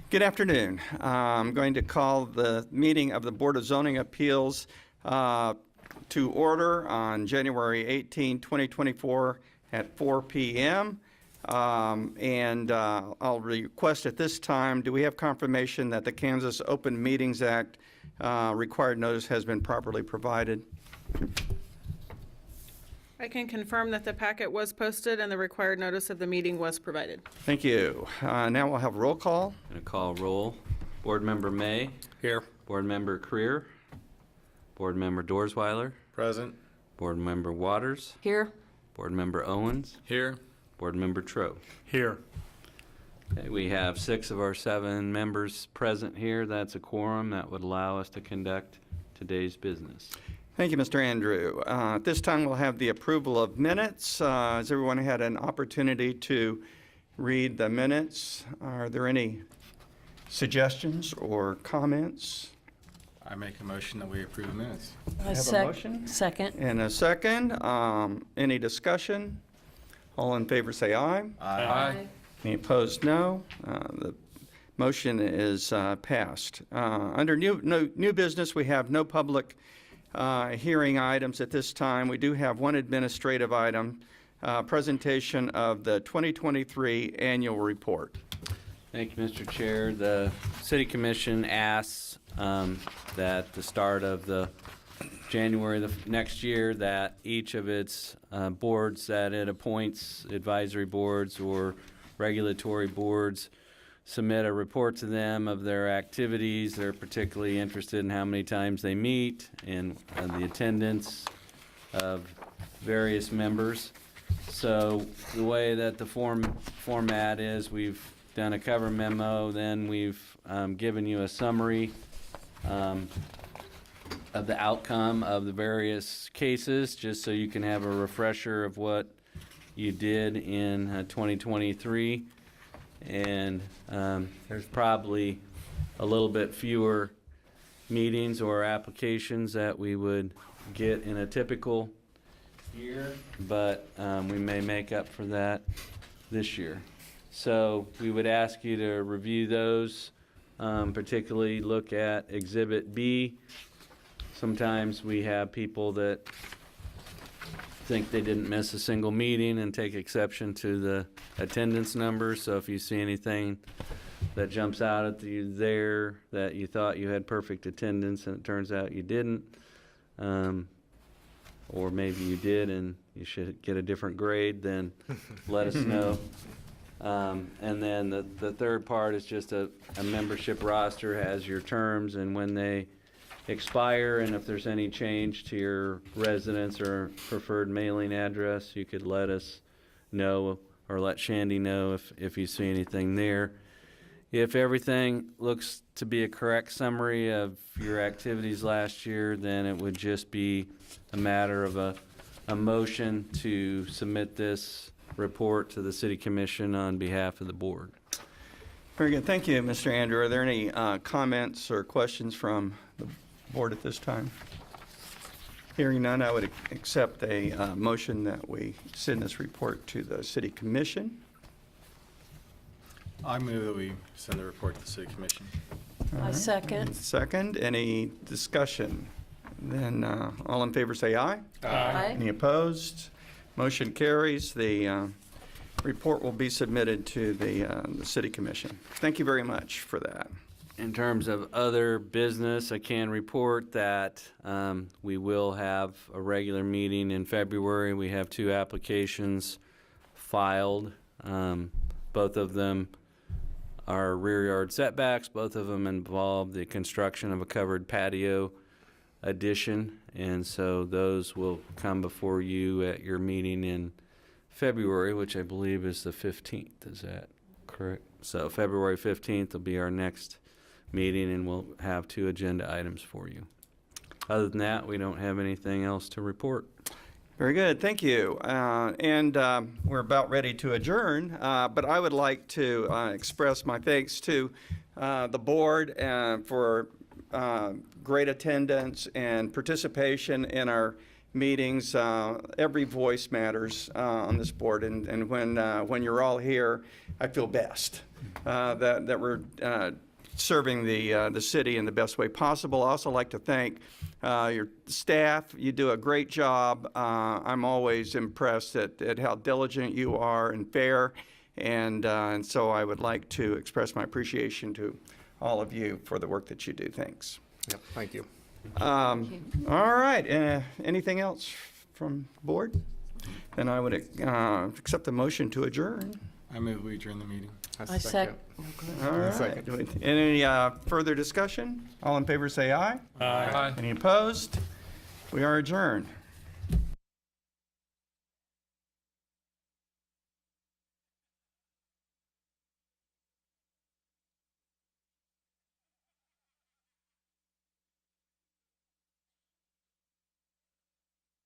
Good afternoon. I'm going to call the meeting of the Board of Zoning Appeals to order on January 18, 2024 at 4 p.m. I'll request at this time, do we have confirmation that the Kansas Open Meetings Act required notice has been properly provided? I can confirm that the packet was posted and the required notice of the meeting was provided. Thank you. Now we'll have roll call. Going to call roll. Board Member May. Here. Board Member Creer. Board Member Dorsweiler. Present. Board Member Waters. Here. Board Member Owens. Here. Board Member Troe. Here. Okay, we have 6 of our 7 members present here. That's a quorum that would allow us to conduct today's business. Thank you, Mr. Andrew. At this time, we'll have the approval of minutes. Has everyone had an opportunity to read the minutes? Are there any suggestions or comments? I make a motion that we approve the minutes. I have a motion Second. and a second. Any discussion? All in favor say aye. Aye. Any opposed, no. The motion is passed. Under new business, we have no public hearing items at this time. We do have one administrative item, presentation of the 2023 annual report. Thank you, Mr. Chair. The City Commission asks that the start of the January the next year that each of its boards that it appoints, advisory boards or regulatory boards, submit a report to them of their activities. They're particularly interested in how many times they meet and the attendance of various members. So the way that the format is, we've done a cover memo, then we've given you a summary of the outcome of the various cases, just so you can have a refresher of what you did in 2023. And there's probably a little bit fewer meetings or applications that we would get in a typical year, but we may make up for that this year. So we would ask you to review those, particularly look at Exhibit B. Sometimes we have people that think they didn't miss a single meeting and take exception to the attendance numbers. So if you see anything that jumps out at you there that you thought you had perfect attendance and it turns out you didn't, or maybe you did and you should get a different grade, then let us know. And then the third part is just a membership roster, has your terms and when they expire, and if there's any change to your residence or preferred mailing address, you could let us know or let Shandy know if you see anything there. If everything looks to be a correct summary of your activities last year, then it would just be a matter of a motion to submit this report to the City Commission on behalf of the board. Very good. Thank you, Mr. Andrew. Are there any comments or questions from the board at this time? Hearing none, I would accept a motion that we send this report to the City Commission. I move that we send the report to the City Commission. I second. Second, any discussion? Then all in favor say aye. Aye. Any opposed? Motion carries. The report will be submitted to the City Commission. Thank you very much for that. In terms of other business, I can report that we will have a regular meeting in February. We have 2 applications filed. Both of them are rear yard setbacks. Both of them involve the construction of a covered patio addition. And so those will come before you at your meeting in February, which I believe is the 15th. Is that correct? So February 15th will be our next meeting, and we'll have 2 agenda items for you. Other than that, we don't have anything else to report. Very good, thank you. We're about ready to adjourn, but I would like to express my thanks to the board for great attendance and participation in our meetings. Every voice matters on this board, and when you're all here, I feel best that we're serving the city in the best way possible. I also like to thank your staff. You do a great job. I'm always impressed at how diligent you are and fair, and so I would like to express my appreciation to all of you for the work that you do. Thanks. Yep, thank you. All right. Anything else from board? Then I would accept the motion to adjourn. I move we adjourn the meeting. I second. All right. second. Any further discussion? All in favor say aye. Aye. Any opposed? We are adjourned.